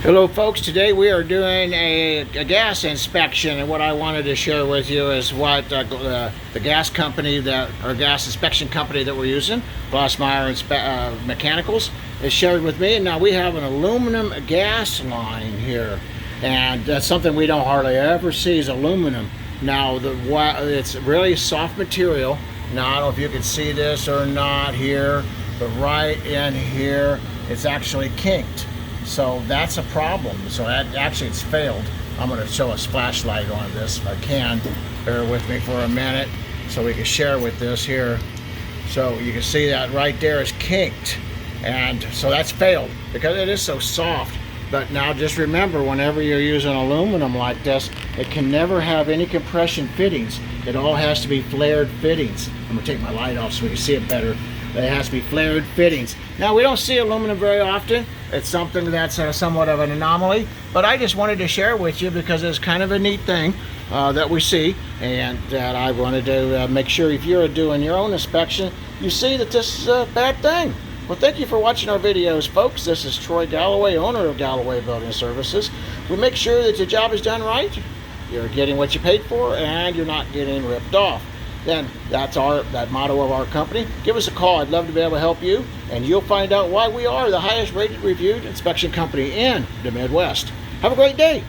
Hello folks, today we are doing a gas inspection, and what I wanted to share with you is what the gas company or gas inspection company that we're using, Glassmeyer Mechanicals, has shared with me. And now we have an aluminum gas line here, and that's something we don't hardly ever see is aluminum. Now it's really soft material. Now I don't know if you can see this or not here, but right in here it's actually kinked. So that's a problem. So actually it's failed. I'm going to show a flashlight on this if I can. Bear with me for a minute so we can share with this here. So you can see that right there is kinked. And so that's failed because it is so soft. But now just remember, whenever you're using aluminum like this, it can never have any compression fittings. It all has to be flared fittings. I'm going to take my light off so we can see it better. It has to be flared fittings. Now we don't see aluminum very often. It's something that's somewhat of an anomaly, but I just wanted to share with you because it's kind of a neat thing that we see, and that I wanted to make sure if you're doing your own inspection, you see that this is a bad thing. Well, thank you for watching our videos, folks. This is Troy Galloway, owner of Galloway Building Services. We make sure that your job is done right, you're getting what you paid for, and you're not getting ripped off. Then that's that motto of our company. Give us a call. I'd love to be able to help you, and you'll find out why we are the highest rated reviewed inspection company in the Midwest. Have a great day.